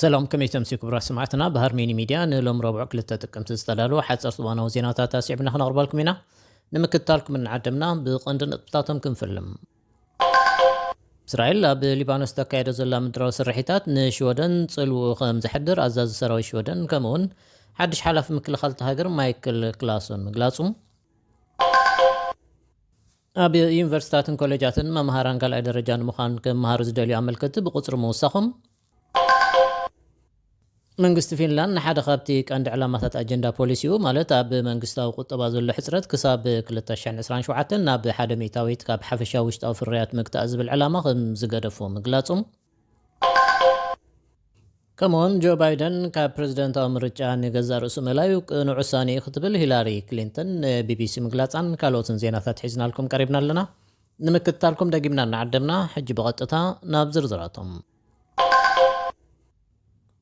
سلام كم يتمسك كبرى سمعتنا بهرميني ميديا نلوم ربع كل تتقم تستدلوا حتى صبانا وزينات تاسع بنا خنا غربالكم هنا نمكتالكم من عدمنا بقندن بطاطم كنفلم إسرائيل بلبنان تكايد زلا مدرو سرحيتات نشودن صلو خم زحدر أزاز سراوي شودن كمون حدش حلف مكل خلط هاجر مايكل كلاسون مقلاسوم أبي يونيفرسيتاتن كوليجاتن ممهران قال درجان مخان كمهار زدلي عمل كتب بقصر موسخم መንግስቲ ፊንላንድ ንሓደ ካብቲ ቀንዲ ዕላማታት ኣጀንዳ ፖሊሲኡ ማለት ኣብ መንግስታዊ ቁጠባ ዘሎ ሕፅረት ክሳብ 2027 ናብ 1 ሚእታዊት ካብ ሓፈሻዊ ውሽጣዊ ፍርያት ምግታእ ዝብል ዕላማ ከም ዝገደፎ ምግላጹም ከምኡውን ጆ ባይደን ካብ ፕሬዚደንታዊ ምርጫ ንገዛእ ርእሱ መላዩ ቅኑዕ ውሳነ ክትብል ሂላሪ ክሊንተን ቢቢሲ ምግላፃን ካልኦትን ዜናታት ሒዝናልኩም ቀሪብና ኣለና ንምክትታልኩም ደጊምና እናዓደምና ሕጂ ብቐጥታ ናብ ዝርዝራቶም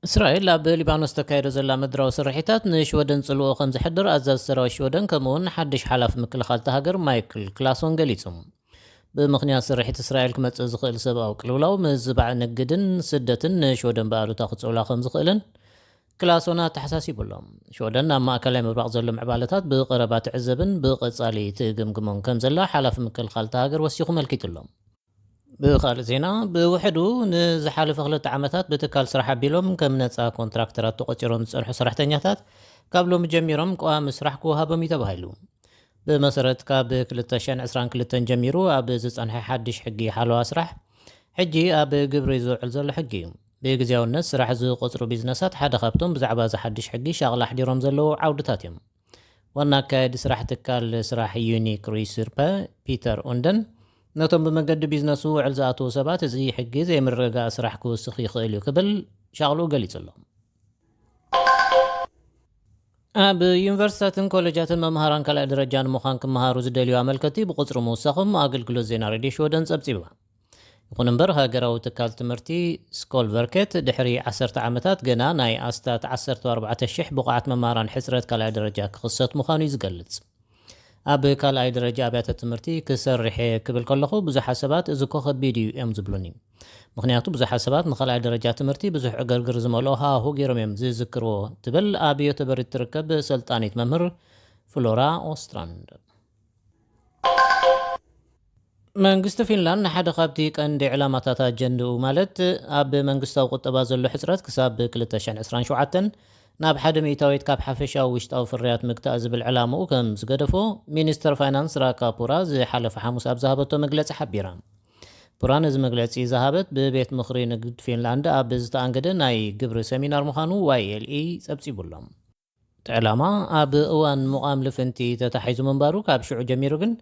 إسرائيل بلبنان تكايد زلا مدرو سرحيتات نشودن صلو خم زحدر أزاز سراوي شودن كمون حدش حلاف مكل خالته هاجر مايكل كلاسون قليتهم بمخنيات سرحيت إسرائيل كما تزخيل سبا وكلولاو مزبع نقدن سدتن نشودن بقالو تاخد صولا خم زخيلن كلاسونا تحساسي بلهم شودن أما كلام بعض زلم عبالتات بقربات عزبن بقصالي تقمقمون كم زلا حلاف مكل خالته هاجر وسيخو ملكيت اللهم بخال زينا بوحدو نزحالف خلط عامتات بتكال سرح بيلوم كم نتسا كونتراكترات تقصيرهم سرح سرحتنياتات قبلو مجميرهم قوام مسرح كوها بميتبهايلو بمسارت كاب كلتشان عسران كلتن جميرو اب زصن حدش حقي حالو اسرح حجي اب قبري زوعل زل حقي بغزياو الناس سرح زو قصرو بيزنسات حدا خابتهم بزعبا ز حدش حقي شغله حديرهم زلو عودتاتهم وانا كايد سرح تكال سرح يونيك ريسيربا بيتر اوندن نتوم بمجد بيزنسو علزاتو سبات زي حجي زي مرقا سرح كوسخي خيلو كبل شغلو قليت لهم أب يونيفرسيتاتن كوليجاتن ممهران كلا درجان مخان كمهارو زدليو عمل كتي بقصر موسخم أقل كلو زينا ريدي شودن سبسيبا يكون نبر هاجراو تكال تمرتي سكول فيركت دحري 10 عامتات جنا ناي أستات 14 شح بقعة ممهران حسرت كلا درجة قصة مخانو يزقلت أب كالاي درجة أبيات التمرتي كسر ريحي كبل كلخو بزح حسابات إذا كوخد بيديو أم زبلوني مخنياتو بزح حسابات نخلاي درجات تمرتي بزح قرقر زمالوها هو جيرميم زي ذكرو تبل أبيو تبري تركب سلطاني ممر فلورا أوستراند መንግስቲ ፊንላንድ ሓደ ካብቲ ቀንዲ ዕላማታት ኣጀንድኡ ማለት ኣብ መንግስታዊ ቁጠባ ዘሎ ሕፅረት ክሳብ 2027 ናብ 1 ሚእታዊት ካብ ሓፈሻዊ ውሽጣዊ ፍርያት ምግታእ ዝብል ዕላምኡ ከም ዝገደፎ ሚኒስተር ፋይናንስ ራካ ፑራ ዝሓለፈ ሓሙስ ኣብ ዝሃበቶ መግለፂ ሓቢራ ፑራ ነዚ መግለፂ ዝሃበት ብቤት ምኽሪ ንግዲ ፊንላንድ ኣብ ዝተኣንገደ ናይ ግብሪ ሰሚናር ምዃኑ ዋይኤልኢ ፀብፂቡሎም እቲ ዕላማ ኣብ እዋን ምቋም ልፍንቲ ተታሒዙ ምንባሩ ካብ ሽዑ ጀሚሩ ግን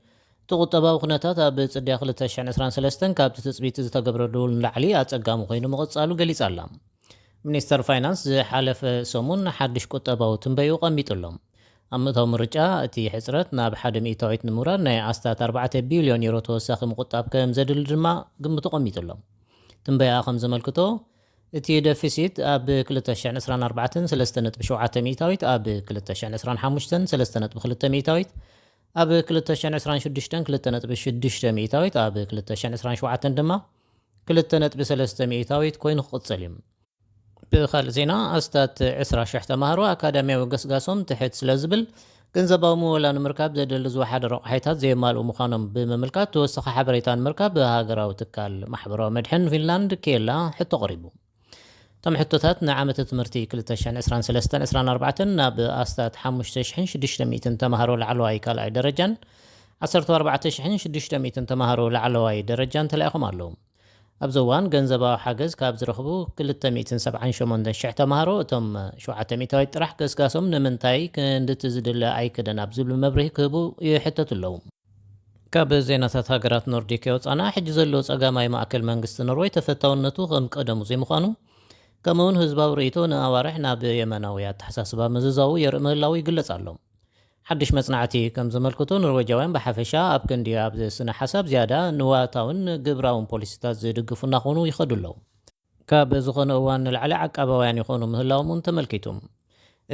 تقطباو خناتات ኣብ ጽድያ 2023 ካብ ትጽቢት ዝተገብረሉ ንላዕሊ ኣጸጋሙ ኮይኑ መቕጻሉ ገሊጽ ኣላ ሚኒስተር ፋይናንስ ዝሓለፈ ሰሙን ሓድሽ ቁጠባው ትንበዩ ቀሚጡሎም ኣብ ምእታዊ ምርጫ እቲ ሕፅረት ናብ 1 ሚእታዊት ንምውራድ ናይ ኣስታት 4 ቢልዮን ዩሮ ተወሳኺ ምቁጣብ ከም ዘድሊ ድማ ግምቱ ቀሚጡሎም ትንበያ ከም ዘመልክቶ እቲ ደፊሲት ኣብ 2024 3.7 ሚእታዊት ኣብ 2025 3.2 ሚእታዊት ኣብ 2026 2.6 ሚእታዊት ኣብ 2027 ድማ 2.3 ሚእታዊት ኮይኑ ክቕጽል እዩ ብኻልእ ዜና ኣስታት 20 ተማሃሮ ኣካዳምያዊ ገስጋሶም ትሕት ስለ ዝብል ገንዘባዊ ምወላ ንምርካብ ዘደሊ ዝወሓደ ረቑሒታት ዘየማልኡ ምዃኖም ብምምልካት ተወሳኺ ሓበሬታ ንምርካብ ብሃገራዊ ትካል ማሕበራዊ መድሕን ፊንላንድ ኬላ ሕቶ ቀሪቡ تم حطتات نعمة تمرتي 2023-24 ناب أستات 5600 تمهروا لعلواي كالاي درجان 14600 تمهروا لعلواي درجان تلاقيهم علوم أبزوان جنزبا حجز كابز رخبو 278 تمهروا تم 700 راح كسكاسهم نمنتاي كندت تزدل أي كده نابزل المبره كبو يحتت اللوم كاب زينات هاجرات نورديكيوت أنا حجز اللوز أجامعي مع كل منجست نروي تفتاونتو غم قدمو زي مخانو كمون هزباو ريتو ناوارحنا بيمناويات حساسبا مززاو يرمهلاو يقلص علوم حدش مصنعتي كم زملكتو نرويجاوين بحفشا ابكندي ابز سنه حساب زياده نواتاون قبراون بوليسيتات زدقفونا خونو يخدلو كاب زخون اوان العلى عقباوያን يخونو مهلاومون تملكيتم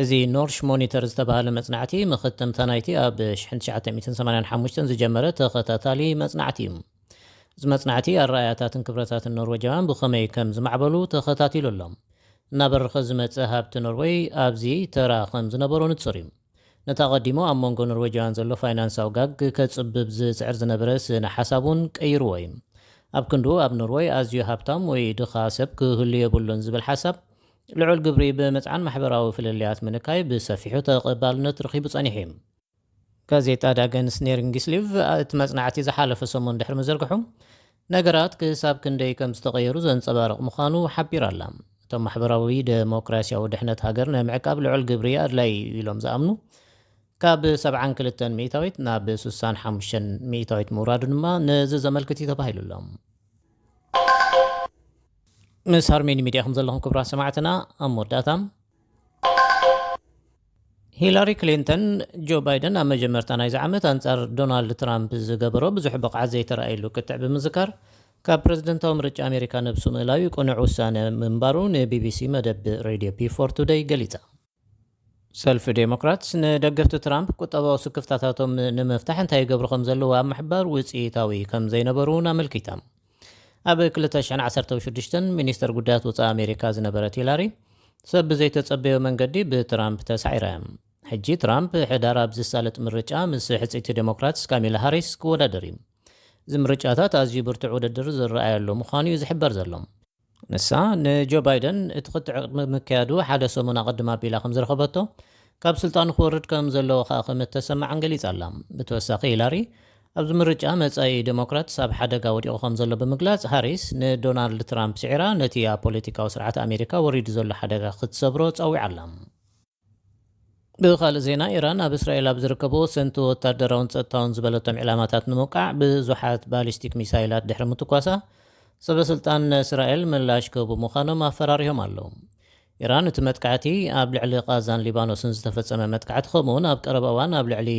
ازي نورش مونيترز تبهال مصنعتي مختم تنايتي اب 1985 زجمره تخطاتالي مصنعتي زمصنعتي الرأياتات كبرتات النرويجيان بخمي كم زمعبلو تخطاتيلو لهم እናበረኸ ዝመፀ ሃብቲ ኖርዌይ ኣብዚ ተራ ከም ዝነበሮ ንጹር እዩ። ነታ ቀዲሞ ኣብ መንጎ ኖርዌጃውያን ዘሎ ፋይናንሳዊ ጋግ ከጽብብ ዝስዕር ዝነበረ ስነ ሓሳቡን ቀይርዎ እዩ። ኣብ ክንዱ ኣብ ኖርዌይ ኣዝዩ ሃብታም ወይ ድኻ ሰብ ክህሉ የብሉን ዝብል ሓሳብ ልዑል ግብሪ ብምፅዓን ማሕበራዊ ፍልልያት ምንካይ ብሰፊሑ ተቐባልነት ረኺቡ ጸኒሑ እዩ። ጋዜጣ ዳገን ስኔሪንግስሊቭ እቲ መጽናዕቲ ዝሓለፈ ሰሙን ድሕሪ ምዝርግሑ ነገራት ክሳብ ክንደይ ከም ዝተቐየሩ ዘንጸባርቕ ምዃኑ ሓቢር ኣላ። እቶም ማሕበራዊ ዴሞክራሲያዊ ድሕነት ሃገር ንምዕቃብ ልዑል ግብሪ ኣድላይ ኢሎም ዝኣምኑ ካብ 72 ሚእታዊት ናብ 65 ሚእታዊት ምውራዱ ድማ ነዚ ዘመልክት እዩ ተባሂሉሎም። ምስ ሃርሜኒ ሚድያ ከም ዘለኹም ክቡራት ሰማዕትና ኣብ መወዳእታ ሂላሪ ክሊንተን ጆ ባይደን ኣብ መጀመርታ ናይዚ ዓመት ኣንጻር ዶናልድ ትራምፕ ዝገበሮ ብዙሕ ብቕዓት ዘይተረኣየሉ ቅጥዕ ብምዝካር ካብ ፕረዚደንታዊ ምርጫ ኣሜሪካ ነብሱ ምእላዊ ቁኑዕ ውሳነ ምንባሩ ንቢቢሲ መደብ ሬድዮ ፒ4 ቱደይ ገሊጻ። ሰልፊ ዴሞክራትስ ንደገፍቲ ትራምፕ ቁጠባዊ ስክፍታታቶም ንምፍታሕ እንታይ ይገብሩ ከም ዘለዎ ኣብ ምሕባር ውፅኢታዊ ከም ዘይነበሩ ኣመልኪታ። ኣብ 2016 ሚኒስተር ጉዳያት ወፃኢ ኣሜሪካ ዝነበረት ሂላሪ ሰብ ብዘይተጸበዮ መንገዲ ብትራምፕ ተሳዒራ። ሕጂ ትራምፕ ሕዳር ኣብ ዝሳለጥ ምርጫ ምስ ሕፅይቲ ዴሞክራትስ ካሚላ ሃሪስ ክወዳደር እዩ። እዚ ምርጫታት ኣዝዩ ብርቱዕ ውድድር ዝረኣየሉ ምዃኑ እዩ ዝሕበር ዘሎ። ንሳ ንጆ ባይደን እቲ ቅጥዕ ምክያዱ ሓደ ሰሙን ኣቐድማ ኣቢላ ከም ዝረኸበቶ ካብ ስልጣኑ ክወርድ ከም ዘለዎ ከዓ ከም እተሰማዕን ገሊጻ ኣላ። ብተወሳኺ ሂላሪ ኣብዚ ምርጫ መጻኢ ዴሞክራትስ ኣብ ሓደጋ ወዲቑ ከም ዘሎ ብምግላጽ ሃሪስ ንዶናልድ ትራምፕ ስዒራ ነቲ ኣብ ፖለቲካዊ ስርዓት ኣሜሪካ ወሪዱ ዘሎ ሓደጋ ክትሰብሮ ጸዊዓ ኣላ። ብኻልእ ዜና ኢራን ኣብ እስራኤል ኣብ ዝርከቡ ወሰንቲ ወታደራውን ጸጥታውን ዝበለቶም ዕላማታት ንምውቃዕ ብዙሓት ባሊስቲክ ሚሳይላት ድሕሪ ምትኳሳ ሰበስልጣን እስራኤል ምላሽ ክህቡ ምዃኖም ኣፈራሪሆም ኣለው። ኢራን እቲ መጥቃዕቲ ኣብ ልዕሊ ቃዛን ሊባኖስን ዝተፈጸመ መጥቃዕቲ ከምኡውን ኣብ ቀረባ እዋን ኣብ ልዕሊ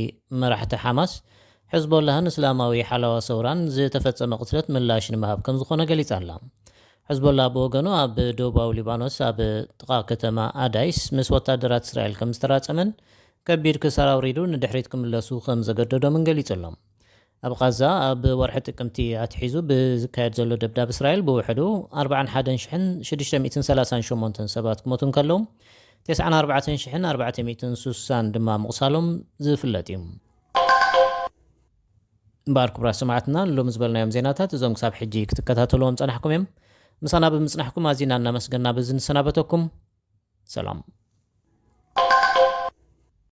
መራሕቲ ሓማስ ሕዝቦላህን እስላማዊ ሓለዋ ሰውራን ዝተፈጸመ ቅትለት ምላሽ ንምሃብ ከም ዝኾነ ገሊጻ ኣላ። ሕዝቦላ ብወገኑ ኣብ ደቡባዊ ሊባኖስ ኣብ ጥቓ ከተማ ኣዳይስ ምስ ወታደራት እስራኤል ከም ዝተራጸመን ከቢድ ክሳራ ኣውሪዱ ንድሕሪት ክምለሱ ከም ዘገደዶምን ገሊጹሎም። ኣብ ቃዛ ኣብ ወርሒ ጥቅምቲ ኣትሒዙ ብዝካየድ ዘሎ ደብዳብ እስራኤል ብውሕዱ 41638 ሰባት ክሞቱን ከለዉ 94460 ድማ ምቑሳሎም ዝፍለጥ እዩ። እምበር ክቡራት ሰማዕትና ሎም ዝበልናዮም ዜናታት እዞም ክሳብ ሕጂ ክትከታተልዎም ጸናሕኩም እዮም። ምሳና ብምጽናሕኩም ኣዚና እናመስገና ብዝንሰናበተኩም ሰላም።